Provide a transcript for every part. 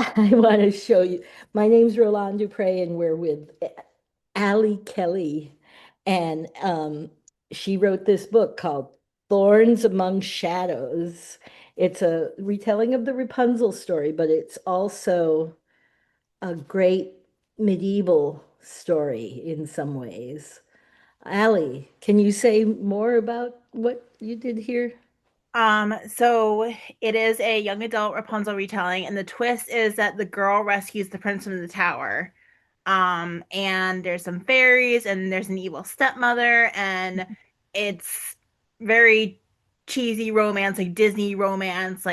I want to show you. My name's Roland Dupre, and we're with Allie Kelly. And she wrote this book called Thorns Among Shadows. It's a retelling of the Rapunzel story, but it's also a great medieval story in some ways. Allie, can you say more about what you did here? So it is a young adult Rapunzel retelling, and the twist is that the girl rescues the prince from the tower. And there's some fairies, and there's an evil stepmother, and it's very cheesy romance, like Disney romance.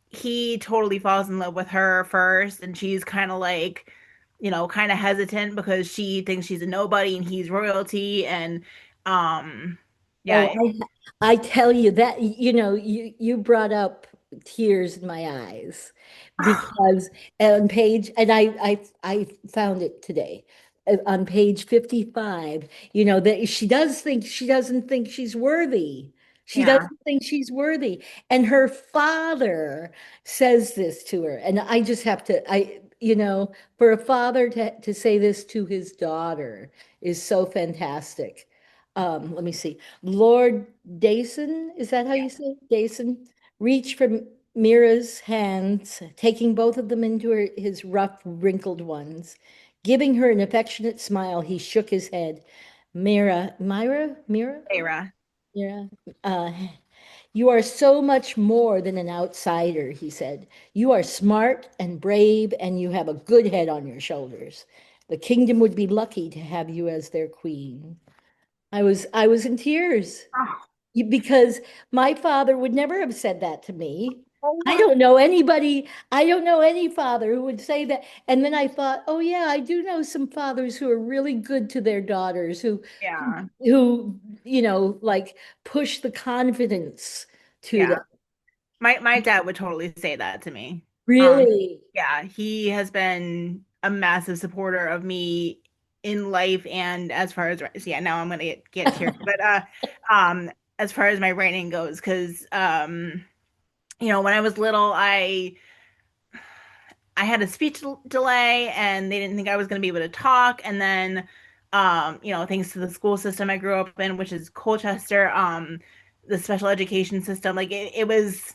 He totally falls in love with her first, and she's kind of like, kind of hesitant because she thinks she's a nobody and he's royalty, and um, yeah. Oh, I tell you that, you brought up tears in my eyes because on page, and I found it today. On page 55, that she doesn't think she's worthy. She Yeah. doesn't think she's worthy. And her father says this to her. And I just have to, for a father to say this to his daughter is so fantastic. Let me see. Lord Dason, is that how Yeah. you say it? Dason? Reached from Mira's hands, taking both of them into his rough, wrinkled ones. Giving her an affectionate smile, he shook his head. Mira, Era. Mira, uh, you are so much more than an outsider, he said. You are smart and brave, and you have a good head on your shoulders. The kingdom would be lucky to have you as their queen. I was in tears because my father would never have said that to me. I Oh, don't know anybody, I don't know any father who would say that. And then I thought, oh yeah, I do know some fathers who are really good to their daughters, yeah. like push the confidence to them. Yeah. My dad would totally say that to me. Um, Really? yeah, he has been a massive supporter of me in life and as far as, so yeah, now I'm gonna get teary. But um as far as my writing goes, because when I was little, I had a speech delay and they didn't think I was gonna be able to talk. And then thanks to the school system I grew up in, which is Colchester, the special education system, like it was,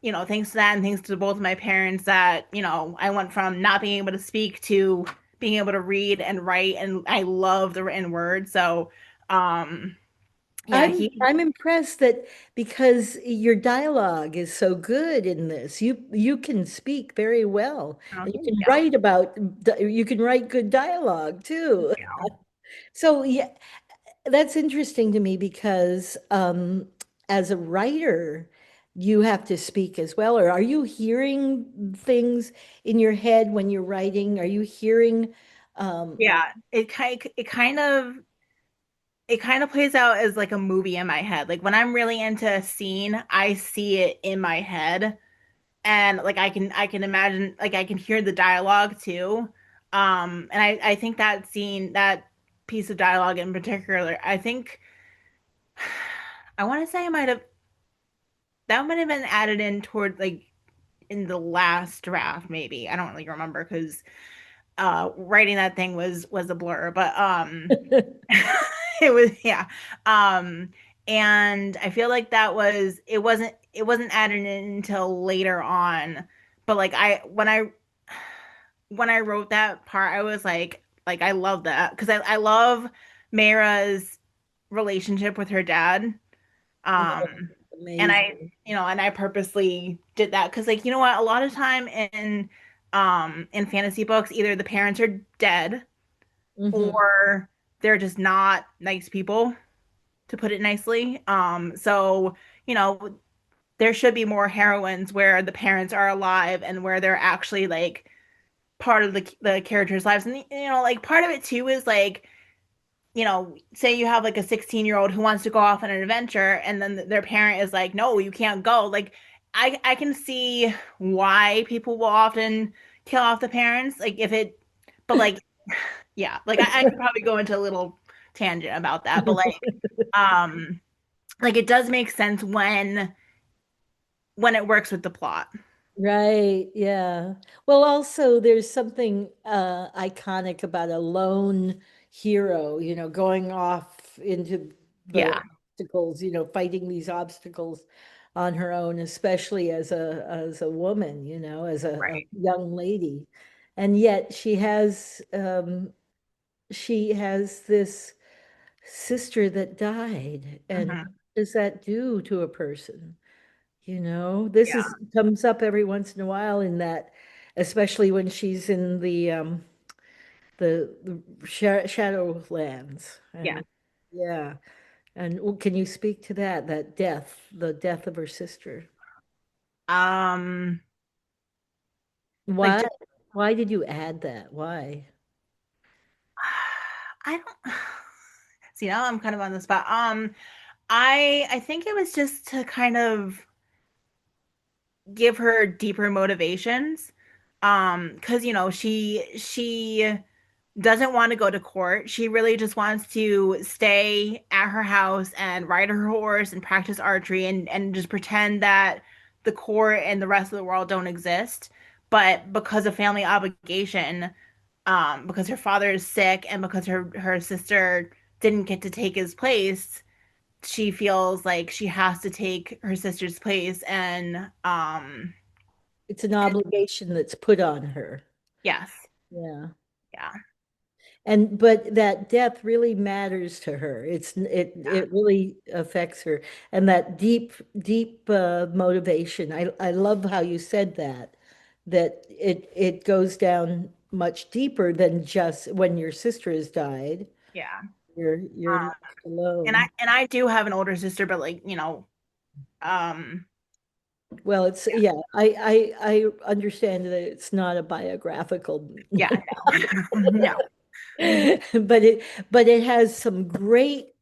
thanks to that and thanks to both of my parents that, I went from not being able to speak to being able to read and write, and I love the written word. So, yeah, I'm impressed that because your dialogue is so good in this, you can speak very well, and thank you. you can write good dialogue Thank too. you. So yeah, that's interesting to me because as a writer, you have to speak as well. Or are you hearing things in your head when you're writing? Are you hearing um, Yeah, it kind of plays out as like a movie in my head. Like when I'm really into a scene, I see it in my head, and like I can imagine, like I can hear the dialogue too. And I think that piece of dialogue in particular, I think I want to say I might have that might have been added in toward like in the last draft, maybe. I don't really remember because writing that thing was a blur, but it was, yeah. Um and I feel like it wasn't added in until later on. But like I when I wrote that part, I was like I love that because I love Mara's relationship with her dad. Um, and amazing? I purposely did that because, like, you know what? A lot of time in fantasy books, either the parents are dead Mhm. or they're just not nice people, to put it nicely. So, there should be more heroines where the parents are alive and where they're actually like part of the characters' lives. And like part of it too is like, say you have like a 16-year-old who wants to go off on an adventure and then their parent is like, no, you can't go. Like, I can see why people will often kill off the parents. Like, but like, yeah, like I could probably go into a little tangent about that, but like it does make sense when it works with the plot. Right, yeah. Well, also there's something iconic about a lone hero, going off into the Yeah, obstacles, fighting these obstacles on her own, especially as a woman, as a right. young lady. And yet she has this sister that died. And what Hmm. does that do to a person? This Yeah, is comes up every once in a while in that, especially when she's in the Shadowlands. yeah. And yeah. And can you speak to that death, the death of her sister? Um, like Why just why did you add that? Why? I don't see now I'm kind of on the spot. I think it was just to kind of give her deeper motivations. Because she doesn't want to go to court. She really just wants to stay at her house and ride her horse and practice archery and just pretend that the court and the rest of the world don't exist. But because of family obligation, because her father is sick and because her sister didn't get to take his place, she feels like she has to take her sister's place It's an and obligation that's put on her. yes, Yeah. yeah, And but that death really matters to her. It really affects her. And that deep motivation. I love how you said that it goes down much deeper than just when your sister has died. yeah. You're Um, left and I alone. and I do have an older sister, but like, um, Well, it's yeah, I understand that it's not a biographical. yeah, no. No. but it has some great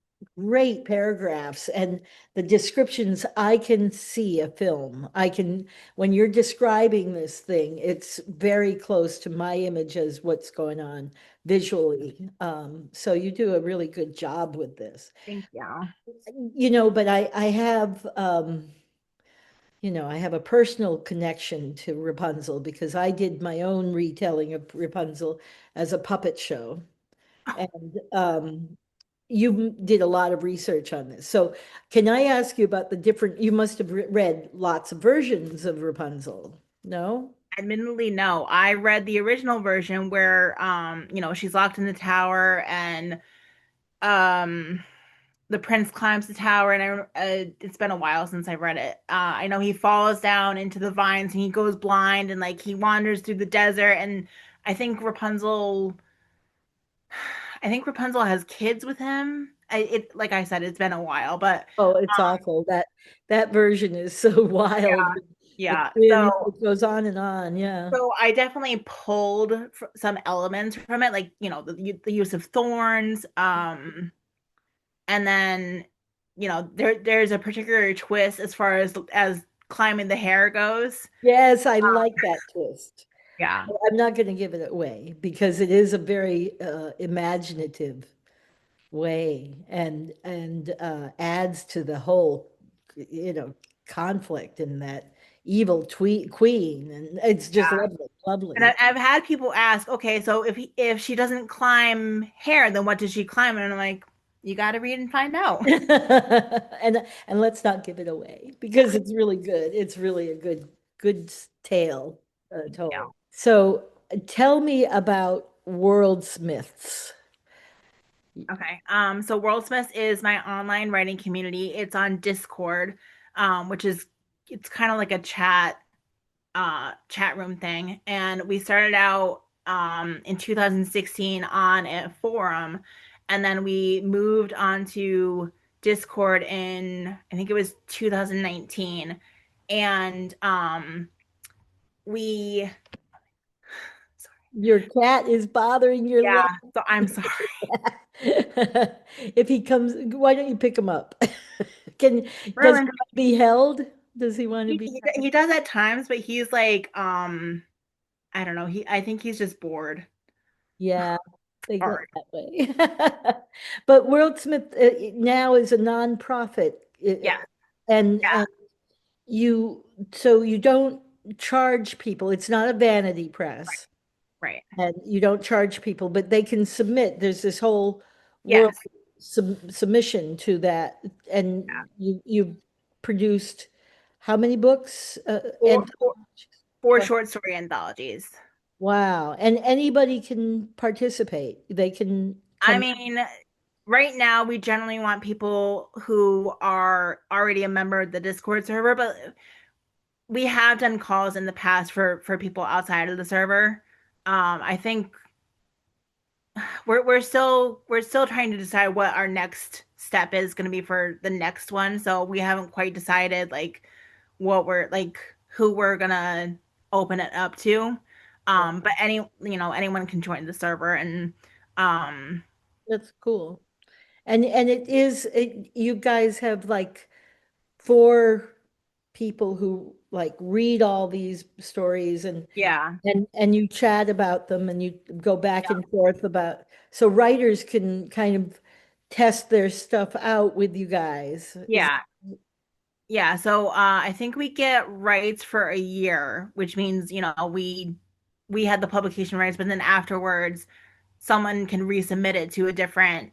paragraphs, and the descriptions. I can see a film. I can When you're describing this thing, it's very close to my image as what's going on visually. So you do a really good job with this. Thank you. But I have a personal connection to Rapunzel because I did my own retelling of Rapunzel as a puppet show. And you did a lot of research on this. So can I ask you about you must have read lots of versions of Rapunzel, no? Admittedly, no. I read the original version where she's locked in the tower and um the prince climbs the tower and it's been a while since I read it. I know he falls down into the vines and he goes blind and like he wanders through the desert and I think Rapunzel I think Rapunzel has kids with him. Like I said, it's been a while, but Oh, it's awful. That version is so wild. The yeah. twins, it goes on and on. Yeah. So I definitely pulled some elements from it, like the use of thorns, and then there's a particular twist as far as climbing the hair goes. Yes, I like that twist. Yeah, I'm not going to give it away because it is a very imaginative way, and adds to the whole you know conflict in that evil queen, and it's just yeah. lovely, And lovely. I've had people ask, okay, so if she doesn't climb hair, then what does she climb? And I'm like, you got to read and find out. And let's not give it away because it's really good. It's really a good tale Yeah. told. So tell me about worldsmiths. Okay. So Worldsmith is my online writing community. It's on Discord, which is it's kind of like a chat room thing. And we started out in 2016 on a forum, and then we moved on to Discord in I think it was 2019. And we sorry. Your cat is bothering your leg. Yeah, so I'm sorry. If he comes, why don't you pick him up? Can does he Merlin, want to be held? Does he want to be he does at times, but he's like I don't know. I think he's just bored. Yeah, they get Hard. that way. But Worldsmith now is a nonprofit, Yeah. and Yeah. you so you don't. charge people. It's not a vanity press, Right. and you don't charge people, but they can submit. There's this whole world Yes. submission to that, and you produced how many books? Four, And four, four short story anthologies. wow, and anybody can participate. They can I come. mean, right now we generally want people who are already a member of the Discord server, but we have done calls in the past for people outside of the server. I think we're still trying to decide what our next step is going to be for the next one. So we haven't quite decided like what we're like who we're gonna open it up to. But anyone can join the server and um That's cool. And you guys have like four people who like read all these stories yeah. and you chat about them and you go back and forth about so writers can kind of test their stuff out with you guys. Is Yeah. Yeah, so I think we get rights for a year, which means, we had the publication rights, but then afterwards someone can resubmit it to a different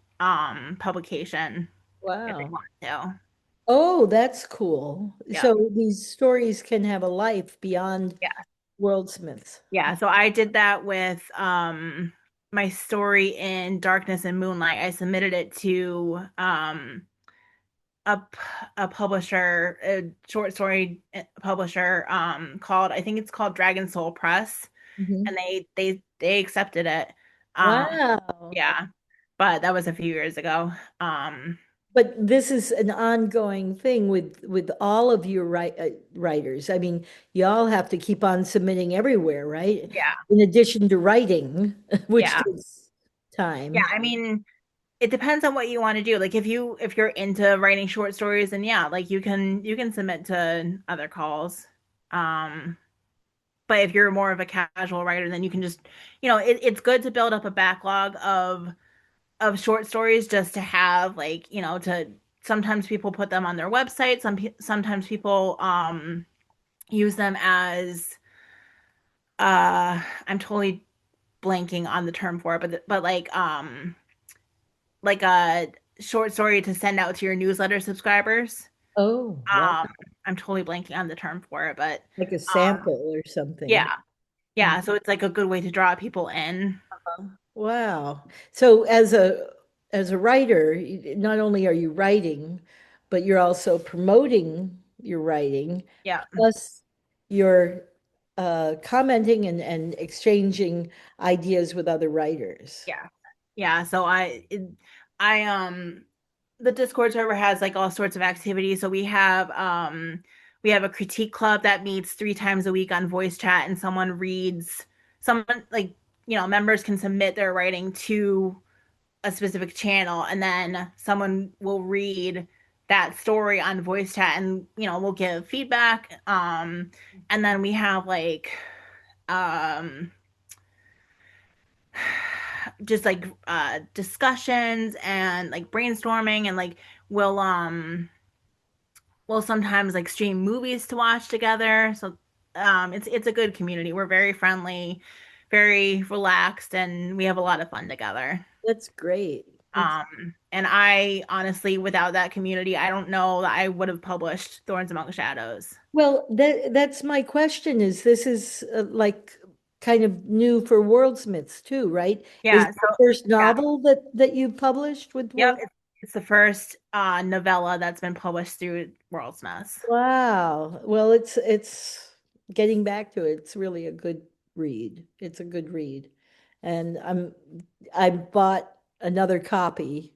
publication if they wow. want to. Oh, that's cool. Yeah. So these stories can have a life beyond Yeah. Worldsmiths. Yeah, so I did that with my story in Darkness and Moonlight. I submitted it to a publisher, a short story publisher called I think it's called Dragon Soul Press, Mhm. and they accepted it. Um Wow. yeah, but that was a few years ago. Um But this is an ongoing thing with all of your writers. I mean, you all have to keep on submitting everywhere, right? yeah. In addition to writing, which Yeah. takes Yeah, time. I mean, it depends on what you want to do. Like if you're into writing short stories, then yeah, like you can submit to other calls. Um but if you're more of a casual writer, then you can just, it's good to build up a backlog of short stories just to have like, to sometimes people put them on their website, sometimes people use them as I'm totally blanking on the term for it, but like a short story to send out to your newsletter subscribers. Oh, wow. Um, I'm totally blanking on the term for it, but Like a um, sample or something. yeah, yeah. So it's like a good way to draw people in. Wow. So as a writer, not only are you writing, but you're also promoting your writing, Yeah, plus you're commenting and exchanging ideas with other writers. yeah, yeah. So the Discord server has like all sorts of activities. So we have a critique club that meets 3 times a week on voice chat, and someone like members can submit their writing to a specific channel, and then someone will read that story on voice chat, and we'll give feedback. And then we have like um just like discussions and like brainstorming, and like we'll um we'll sometimes like stream movies to watch together. So it's a good community. We're very friendly, very relaxed, and we have a lot of fun together. That's great. And I honestly, without that community, I don't know that I would have published Thorns Among Shadows. Well, that's my question is this is like kind of new for Worldsmiths too, right? Is Yeah, it so the first yeah, novel that you published with yep, World? it's the first novella that's been published through World's Nest. Wow. Well, it's getting back to it. It's really a good read. It's a good read. And I bought another copy,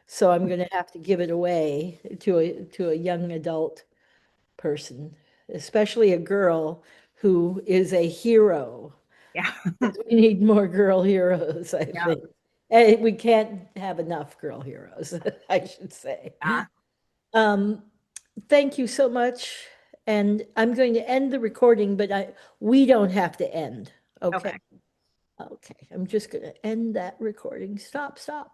so I'm going to have to give it away to a young adult person, especially a girl who is a hero. Yeah, We need more girl heroes, I yeah, think. And we can't have enough girl heroes, I should say. yeah. Um, thank you so much. And I'm going to end the recording, but we don't have to end. Okay. Okay. Okay. I'm just going to end that recording. Stop, stop.